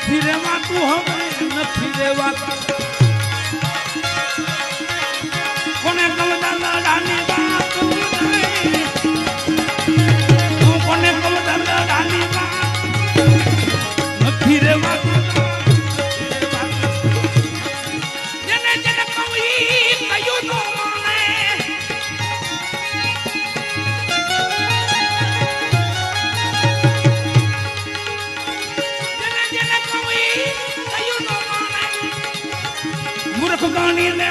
નથી રેવાતું હવે નથી રેવાતું કોને કલદાર દાડાની વાત હું કોને કલદાર દાડાની વાત નથી રેવાતું જેને જેને કવી કયું તો માને જેને જેને કવી કયું તો માને મૂર્ખ ગાણી ને